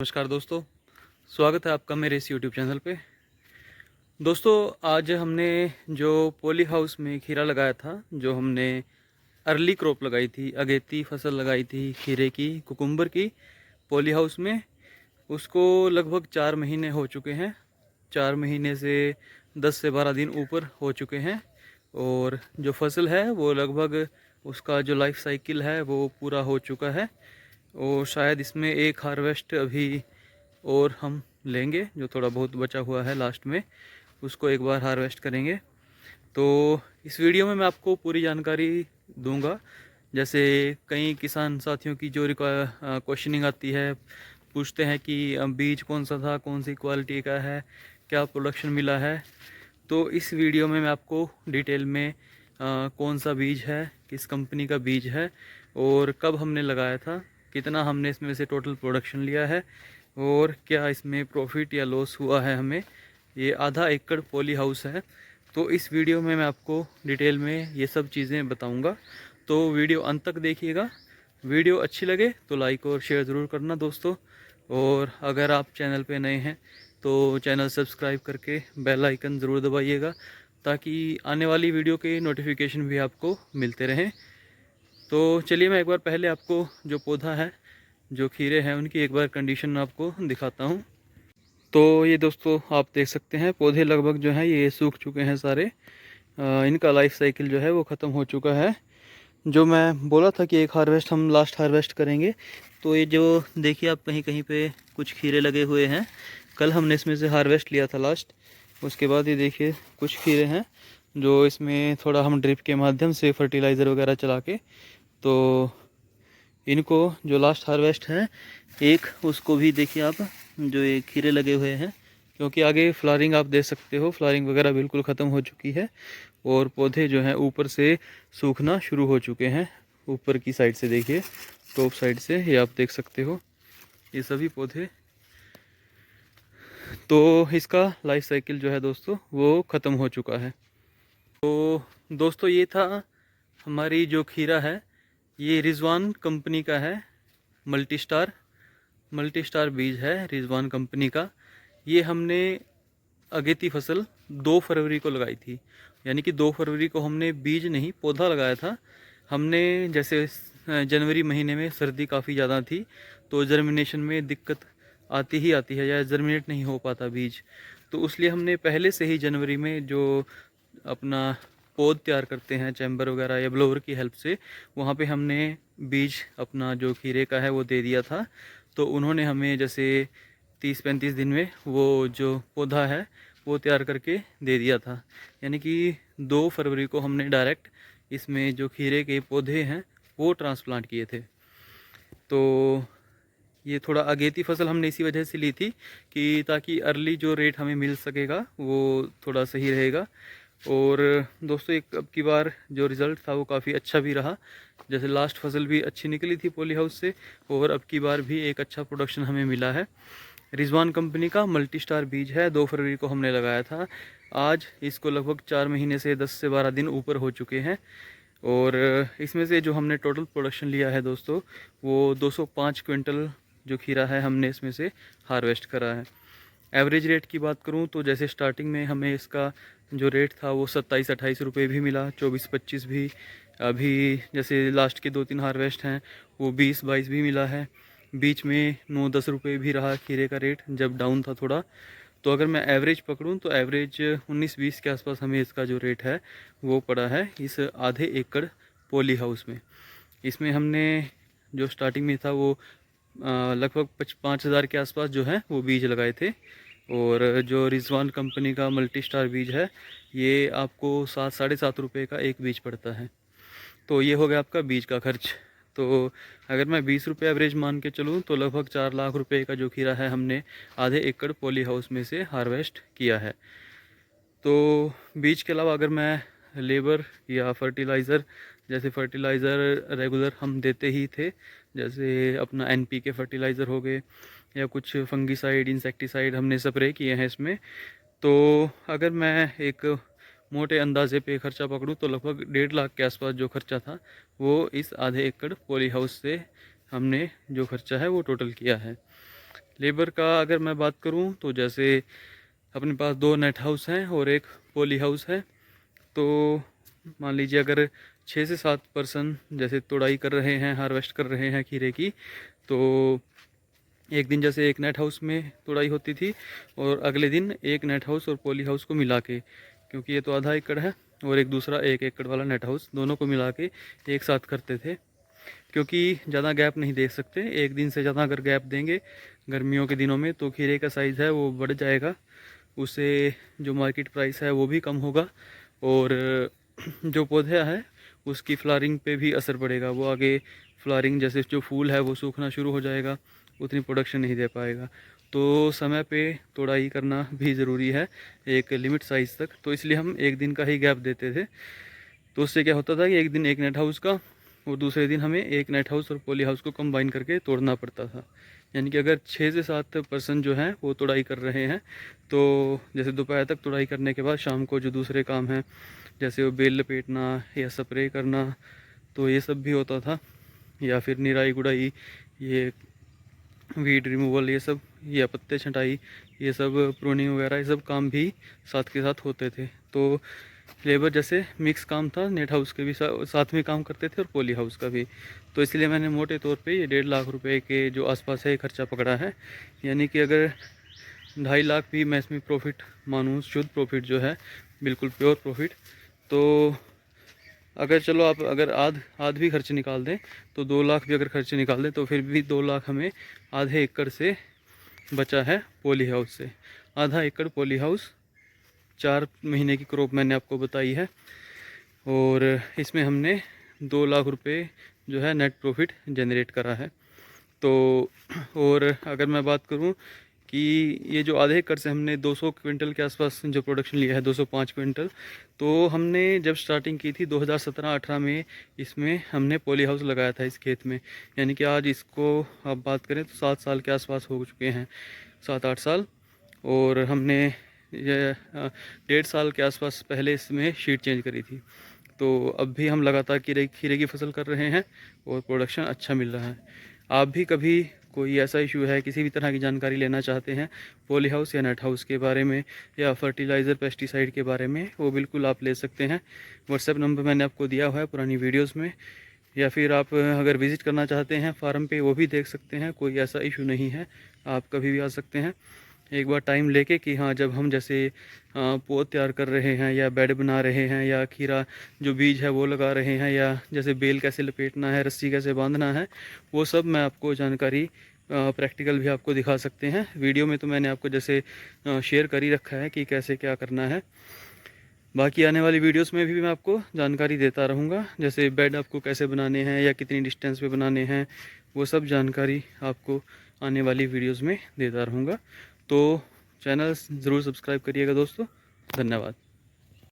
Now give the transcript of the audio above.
नमस्कार दोस्तों, स्वागत है आपका मेरे इस यूट्यूब चैनल पे। दोस्तों, आज हमने जो पॉली हाउस में खीरा लगाया था, जो हमने अर्ली क्रॉप लगाई थी, अगेती फसल लगाई थी खीरे की, कुकुम्बर की, पॉली हाउस में, उसको लगभग 4 महीने हो चुके हैं। 4 महीने से 10 से 12 दिन ऊपर हो चुके हैं और जो फसल है वो लगभग उसका जो लाइफ साइकिल है वो पूरा हो चुका है और शायद इसमें एक हार्वेस्ट अभी और हम लेंगे, जो थोड़ा बहुत बचा हुआ है लास्ट में उसको एक बार हार्वेस्ट करेंगे। तो इस वीडियो में मैं आपको पूरी जानकारी दूंगा। जैसे कई किसान साथियों की जो क्वेश्चनिंग आती है, पूछते हैं कि बीज कौन सा था, कौन सी क्वालिटी का है, क्या प्रोडक्शन मिला है। तो इस वीडियो में मैं आपको डिटेल में कौन सा बीज है, किस कंपनी का बीज है और कब हमने लगाया था, कितना हमने इसमें से टोटल प्रोडक्शन लिया है और क्या इसमें प्रॉफिट या लॉस हुआ है हमें। ये आधा एकड़ पॉली हाउस है, तो इस वीडियो में मैं आपको डिटेल में ये सब चीज़ें बताऊंगा। तो वीडियो अंत तक देखिएगा। वीडियो अच्छी लगे तो लाइक और शेयर ज़रूर करना दोस्तों, और अगर आप चैनल पे नए हैं तो चैनल सब्सक्राइब करके बेल आइकन ज़रूर दबाइएगा ताकि आने वाली वीडियो के नोटिफिकेशन भी आपको मिलते रहें। तो चलिए मैं एक बार पहले आपको जो पौधा है, जो खीरे हैं, उनकी एक बार कंडीशन आपको दिखाता हूँ। तो ये दोस्तों आप देख सकते हैं पौधे लगभग जो हैं ये सूख चुके हैं सारे। इनका लाइफ साइकिल जो है वो ख़त्म हो चुका है। जो मैं बोला था कि एक हार्वेस्ट हम लास्ट हार्वेस्ट करेंगे, तो ये जो देखिए आप कहीं कहीं पे कुछ खीरे लगे हुए हैं, कल हमने इसमें से हार्वेस्ट लिया था लास्ट। उसके बाद ये देखिए कुछ खीरे हैं जो इसमें थोड़ा हम ड्रिप के माध्यम से फर्टिलाइज़र वगैरह चला के, तो इनको जो लास्ट हार्वेस्ट है एक, उसको भी देखिए आप, जो ये खीरे लगे हुए हैं, क्योंकि आगे फ्लावरिंग आप देख सकते हो, फ्लावरिंग वगैरह बिल्कुल ख़त्म हो चुकी है और पौधे जो हैं ऊपर से सूखना शुरू हो चुके हैं। ऊपर की साइड से देखिए, टॉप साइड से ये आप देख सकते हो ये सभी पौधे। तो इसका लाइफ साइकिल जो है दोस्तों वो ख़त्म हो चुका है। तो दोस्तों ये था हमारी जो खीरा है, ये रिजवान कंपनी का है। मल्टी स्टार बीज है रिजवान कंपनी का। ये हमने अगेती फसल 2 फरवरी को लगाई थी, यानी कि 2 फरवरी को हमने बीज नहीं पौधा लगाया था। हमने जैसे जनवरी महीने में सर्दी काफ़ी ज़्यादा थी तो जर्मिनेशन में दिक्कत आती ही आती है, या जर्मिनेट नहीं हो पाता बीज, तो इसलिए हमने पहले से ही जनवरी में जो अपना पौध तैयार करते हैं चैम्बर वगैरह या ब्लोअर की हेल्प से, वहाँ पे हमने बीज अपना जो खीरे का है वो दे दिया था। तो उन्होंने हमें जैसे 30-35 दिन में वो जो पौधा है वो तैयार करके दे दिया था। यानी कि 2 फरवरी को हमने डायरेक्ट इसमें जो खीरे के पौधे हैं वो ट्रांसप्लांट किए थे। तो ये थोड़ा अगेती फसल हमने इसी वजह से ली थी कि ताकि अर्ली जो रेट हमें मिल सकेगा वो थोड़ा सही रहेगा। और दोस्तों एक अब की बार जो रिज़ल्ट था वो काफ़ी अच्छा भी रहा। जैसे लास्ट फसल भी अच्छी निकली थी पॉली हाउस से, और अब की बार भी एक अच्छा प्रोडक्शन हमें मिला है। रिजवान कंपनी का मल्टी स्टार बीज है, 2 फरवरी को हमने लगाया था। आज इसको लगभग 4 महीने से 10 से 12 दिन ऊपर हो चुके हैं और इसमें से जो हमने टोटल प्रोडक्शन लिया है दोस्तों वो 205 क्विंटल जो खीरा है हमने इसमें से हार्वेस्ट करा है। एवरेज रेट की बात करूं तो जैसे स्टार्टिंग में हमें इसका जो रेट था वो 27-28 रुपये भी मिला, 24-25 भी। अभी जैसे लास्ट के 2-3 हार्वेस्ट हैं वो 20-22 भी मिला है। बीच में 9-10 रुपये भी रहा खीरे का रेट जब डाउन था थोड़ा। तो अगर मैं एवरेज पकड़ूं तो एवरेज 19-20 के आसपास हमें इसका जो रेट है वो पड़ा है इस आधे एकड़ पॉली हाउस में। इसमें हमने जो स्टार्टिंग में था वो लगभग 5,000 के आसपास जो है वो बीज लगाए थे। और जो रिजवान कंपनी का मल्टी स्टार बीज है ये आपको 7-7.5 रुपये का एक बीज पड़ता है। तो ये हो गया आपका बीज का खर्च। तो अगर मैं 20 रुपये एवरेज मान के चलूँ तो लगभग 4 लाख रुपए का जो खीरा है हमने आधे एकड़ पॉली हाउस में से हार्वेस्ट किया है। तो बीज के अलावा अगर मैं लेबर या फर्टिलाइज़र, जैसे फर्टिलाइज़र रेगुलर हम देते ही थे, जैसे अपना NPK फर्टिलाइज़र हो गए या कुछ फंगीसाइड इंसेक्टिसाइड हमने स्प्रे किए हैं इसमें। तो अगर मैं एक मोटे अंदाजे पे खर्चा पकड़ूँ तो लगभग 1.5 लाख के आसपास जो खर्चा था वो इस आधे एकड़ पॉली हाउस से हमने जो खर्चा है वो टोटल किया है। लेबर का अगर मैं बात करूं तो जैसे अपने पास 2 नेट हाउस हैं और एक पॉली हाउस है। तो मान लीजिए अगर 6 से 7 पर्सन जैसे तोड़ाई कर रहे हैं, हार्वेस्ट कर रहे हैं खीरे की, तो एक दिन जैसे एक नेट हाउस में तोड़ाई होती थी और अगले दिन एक नेट हाउस और पॉली हाउस को मिला के, क्योंकि ये तो आधा एकड़ है और एक दूसरा 1 एकड़ वाला नेट हाउस, दोनों को मिला के एक साथ करते थे। क्योंकि ज़्यादा गैप नहीं दे सकते, एक दिन से ज़्यादा अगर गैप देंगे गर्मियों के दिनों में तो खीरे का साइज़ है वो बढ़ जाएगा, उससे जो मार्केट प्राइस है वो भी कम होगा और जो पौधा है उसकी फ्लावरिंग पे भी असर पड़ेगा। वो आगे फ्लावरिंग जैसे जो फूल है वो सूखना शुरू हो जाएगा, उतनी प्रोडक्शन नहीं दे पाएगा। तो समय पे तोड़ाई करना भी ज़रूरी है एक लिमिट साइज़ तक, तो इसलिए हम एक दिन का ही गैप देते थे। तो उससे क्या होता था कि एक दिन एक नेट हाउस का और दूसरे दिन हमें एक नेट हाउस और पॉली हाउस को कंबाइन करके तोड़ना पड़ता था। यानी कि अगर 6 से 7 पर्सन जो हैं वो तोड़ाई कर रहे हैं, तो जैसे दोपहर तक तोड़ाई करने के बाद शाम को जो दूसरे काम हैं जैसे वो बेल लपेटना या स्प्रे करना, तो ये सब भी होता था, या फिर निराई गुड़ाई, ये वीड रिमूवल, ये सब, या पत्ते छंटाई, ये सब प्रूनिंग वगैरह, ये सब काम भी साथ के साथ होते थे। तो लेबर जैसे मिक्स काम था, नेट हाउस के भी साथ में काम करते थे और पॉली हाउस का भी। तो इसलिए मैंने मोटे तौर पे ये 1.5 लाख रुपए के जो आसपास है खर्चा पकड़ा है। यानी कि अगर 2.5 लाख भी मैं इसमें प्रॉफिट मानूँ, शुद्ध प्रॉफिट जो है, बिल्कुल प्योर प्रॉफिट, तो अगर चलो आप अगर आध भी खर्च निकाल दें तो 2 लाख भी अगर खर्च निकाल दें तो फिर भी 2 लाख हमें आधे एकड़ से बचा है पॉली हाउस से। आधा एकड़ पॉली हाउस, 4 महीने की क्रॉप मैंने आपको बताई है और इसमें हमने 2 लाख रुपए जो है नेट प्रॉफिट जनरेट करा है। तो और अगर मैं बात करूं कि ये जो आधे एकड़ से हमने 200 क्विंटल के आसपास जो प्रोडक्शन लिया है, 205 क्विंटल, तो हमने जब स्टार्टिंग की थी 2017-18 में, इसमें हमने पॉली हाउस लगाया था इस खेत में। यानी कि आज इसको आप बात करें तो 7 साल के आसपास हो चुके हैं, 7-8 साल। और हमने ये 1.5 साल के आसपास पहले इसमें शीट चेंज करी थी। तो अब भी हम लगातार खीरे की फसल कर रहे हैं और प्रोडक्शन अच्छा मिल रहा है। आप भी कभी कोई ऐसा इशू है, किसी भी तरह की जानकारी लेना चाहते हैं पॉली हाउस या नेट हाउस के बारे में या फर्टिलाइज़र पेस्टिसाइड के बारे में, वो बिल्कुल आप ले सकते हैं। व्हाट्सएप नंबर मैंने आपको दिया हुआ है पुरानी वीडियोस में, या फिर आप अगर विज़िट करना चाहते हैं फार्म पे वो भी देख सकते हैं। कोई ऐसा इशू नहीं है, आप कभी भी आ सकते हैं एक बार टाइम लेके कि हाँ, जब हम जैसे पौध तैयार कर रहे हैं या बेड बना रहे हैं या खीरा जो बीज है वो लगा रहे हैं, या जैसे बेल कैसे लपेटना है, रस्सी कैसे बांधना है, वो सब मैं आपको जानकारी प्रैक्टिकल भी आपको दिखा सकते हैं। वीडियो में तो मैंने आपको जैसे शेयर कर ही रखा है कि कैसे क्या करना है। बाकी आने वाली वीडियोस में भी मैं आपको जानकारी देता रहूँगा, जैसे बेड आपको कैसे बनाने हैं या कितनी डिस्टेंस पे बनाने हैं, वो सब जानकारी आपको आने वाली वीडियोस में देता रहूँगा। तो चैनल ज़रूर सब्सक्राइब करिएगा दोस्तों। धन्यवाद।